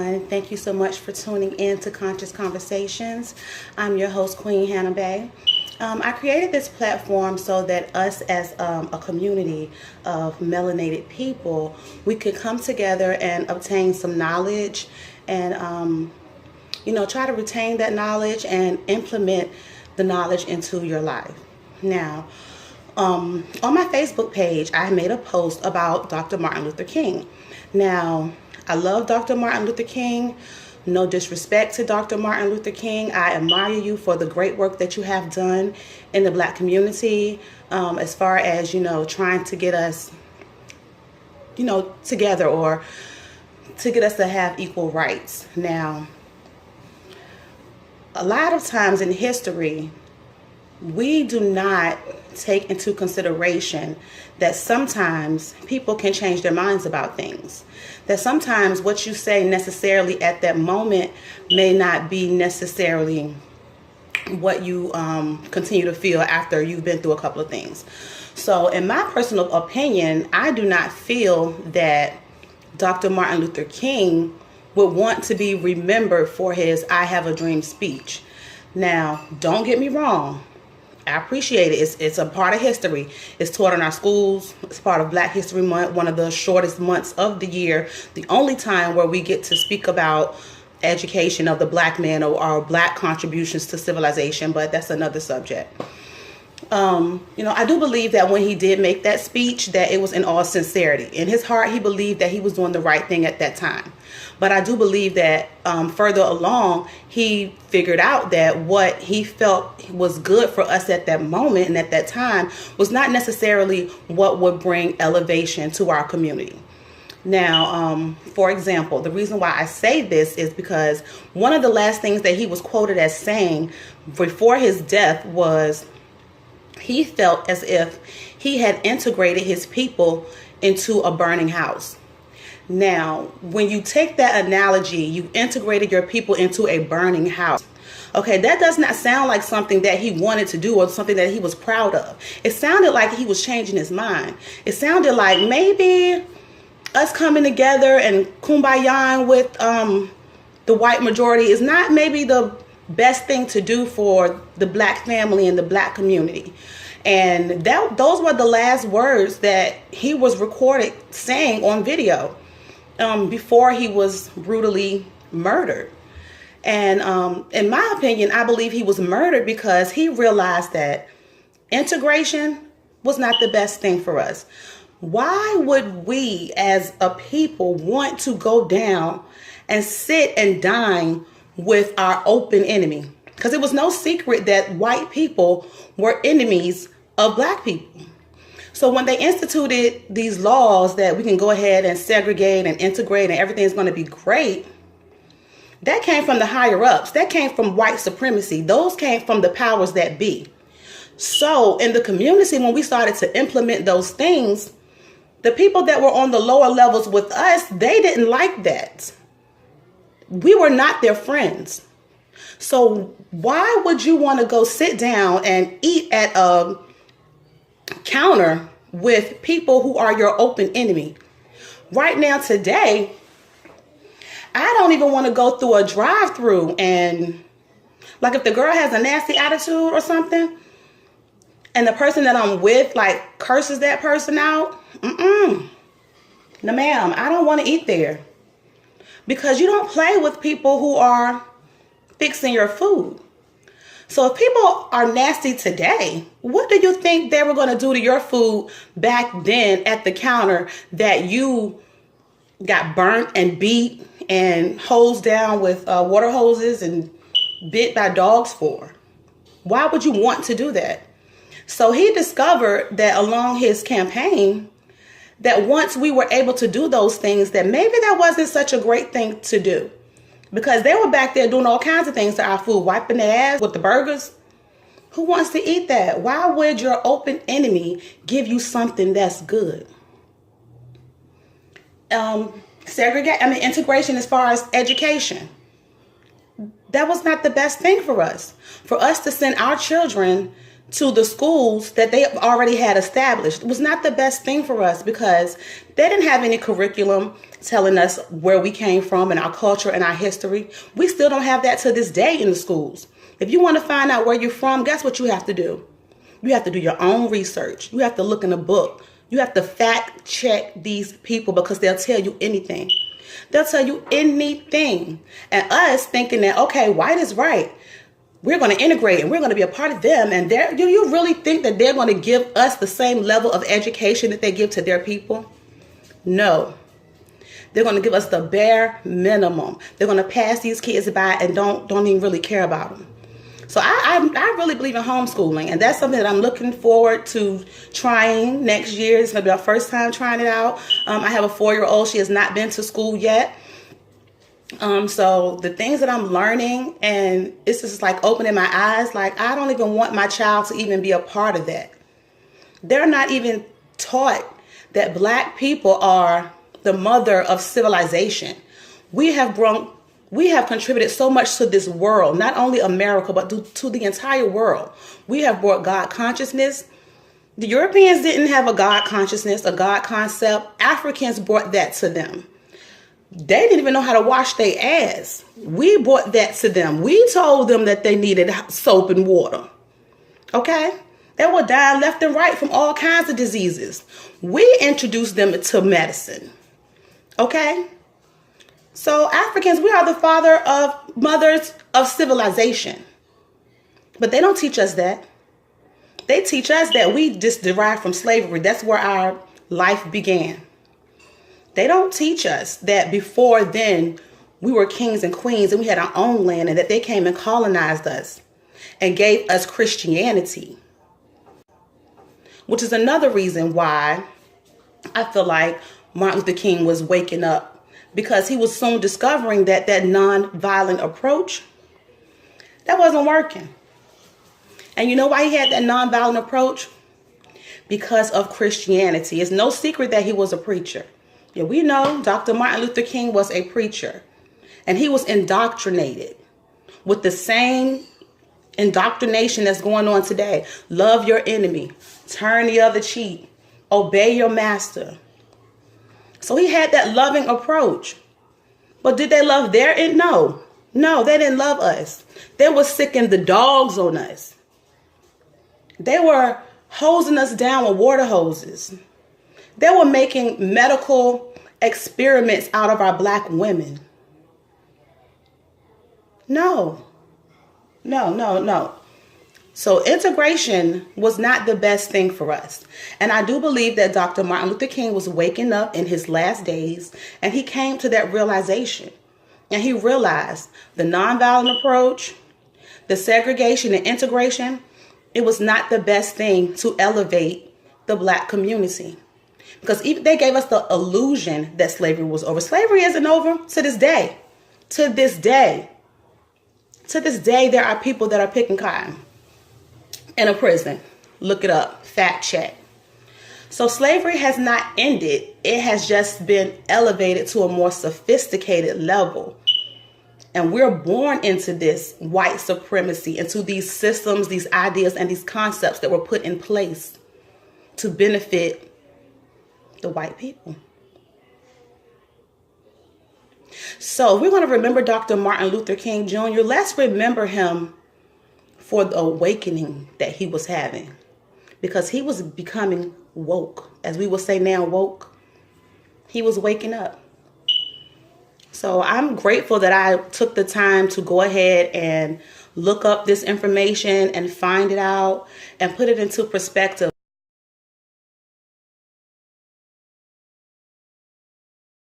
And thank you so much for tuning in to Conscious Conversations. I'm your host, Queen Hannah Bay. I created this platform so that us as a community of melanated people, we could come together and obtain some knowledge and, try to retain that knowledge and implement the knowledge into your life. Now, on my Facebook page, I made a post about Dr. Martin Luther King. Now, I love Dr. Martin Luther King. No disrespect to Dr. Martin Luther King. I admire you for the great work that you have done in the Black community, as far as, trying to get us, together, or to get us to have equal rights. Now, a lot of times in history, we do not take into consideration that sometimes people can change their minds about things. That sometimes what you say necessarily at that moment may not be necessarily what you continue to feel after you've been through a couple of things. So in my personal opinion, I do not feel that Dr. Martin Luther King would want to be remembered for his "I Have a Dream" speech. Now, don't get me wrong. I appreciate it. It's a part of history. It's taught in our schools. It's part of Black History Month, one of the shortest months of the year. The only time where we get to speak about education of the Black man or our Black contributions to civilization, but that's another subject. I do believe that when he did make that speech, that it was in all sincerity. In his heart, he believed that he was doing the right thing at that time. But I do believe that further along, he figured out that what he felt was good for us at that moment and at that time was not necessarily what would bring elevation to our community. Now, for example, the reason why I say this is because one of the last things that he was quoted as saying before his death was he felt as if he had integrated his people into a burning house. Now, when you take that analogy, you integrated your people into a burning house. Okay, that does not sound like something that he wanted to do or something that he was proud of. It sounded like he was changing his mind. It sounded like maybe us coming together and kumbayaing with the white majority is not maybe the best thing to do for the Black family and the Black community. And those were the last words that he was recorded saying on video before he was brutally murdered. And in my opinion, I believe he was murdered because he realized that integration was not the best thing for us. Why would we as a people want to go down and sit and dine with our open enemy? Because it was no secret that white people were enemies of Black people. So when they instituted these laws that we can go ahead and segregate and integrate and everything's going to be great, that came from the higher ups. That came from white supremacy. Those came from the powers that be. So in the community, when we started to implement those things, the people that were on the lower levels with us, they didn't like that. We were not their friends. So why would you want to go sit down and eat at a counter with people who are your open enemy? Right now, today, I don't even want to go through a drive-through and, like, if the girl has a nasty attitude or something and the person that I'm with, like, curses that person out, no ma'am, I don't want to eat there. Because you don't play with people who are fixing your food. So if people are nasty today, what do you think they were going to do to your food back then at the counter that you got burnt and beat and hosed down with water hoses and bit by dogs for? Why would you want to do that? So he discovered that along his campaign, that once we were able to do those things, that maybe that wasn't such a great thing to do. Because they were back there doing all kinds of things to our food, wiping their ass with the burgers. Who wants to eat that? Why would your open enemy give you something that's good? Integration as far as education. That was not the best thing for us. For us to send our children to the schools that they already had established. It was not the best thing for us because they didn't have any curriculum telling us where we came from and our culture and our history. We still don't have that to this day in the schools. If you want to find out where you're from, guess what you have to do? You have to do your own research. You have to look in a book. You have to fact check these people because they'll tell you anything. They'll tell you anything. And us thinking that, okay, white is right. We're going to integrate and we're going to be a part of them. And do you really think that they're going to give us the same level of education that they give to their people? No. They're going to give us the bare minimum. They're going to pass these kids by and don't even really care about them. So I really believe in homeschooling, and that's something that I'm looking forward to trying next year. It's going to be our first time trying it out. I have a 4-year-old. She has not been to school yet. So the things that I'm learning, and it's just like opening my eyes, like I don't even want my child to even be a part of that. They're not even taught that Black people are the mother of civilization. We have contributed so much to this world, not only America, but to the entire world. We have brought God consciousness. The Europeans didn't have a God consciousness, a God concept. Africans brought that to them. They didn't even know how to wash their ass. We brought that to them. We told them that they needed soap and water. Okay? They were dying left and right from all kinds of diseases. We introduced them to medicine. Okay? So Africans, we are the mothers of civilization. But they don't teach us that. They teach us that we just derived from slavery. That's where our life began. They don't teach us that before then we were kings and queens and we had our own land and that they came and colonized us and gave us Christianity. Which is another reason why I feel like Martin Luther King was waking up. Because he was soon discovering that non-violent approach, that wasn't working. And you know why he had that non-violent approach? Because of Christianity. It's no secret that he was a preacher. Yeah, we know Dr. Martin Luther King was a preacher. And he was indoctrinated with the same indoctrination that's going on today. Love your enemy. Turn the other cheek. Obey your master. So he had that loving approach. But did they love their end? No. No, they didn't love us. They were sicking the dogs on us. They were hosing us down with water hoses. They were making medical experiments out of our Black women. No. No. So integration was not the best thing for us. And I do believe that Dr. Martin Luther King was waking up in his last days and he came to that realization. And he realized the nonviolent approach, the segregation and integration, it was not the best thing to elevate the Black community. Because even they gave us the illusion that slavery was over. Slavery isn't over to this day. To this day. To this day, there are people that are picking cotton in a prison. Look it up. Fact check. So slavery has not ended. It has just been elevated to a more sophisticated level. And we're born into this white supremacy, into these systems, these ideas, and these concepts that were put in place to benefit the white people. So we're going to remember Dr. Martin Luther King Jr. Let's remember him for the awakening that he was having, because he was becoming woke. As we will say now, woke. He was waking up. So I'm grateful that I took the time to go ahead and look up this information and find it out and put it into perspective.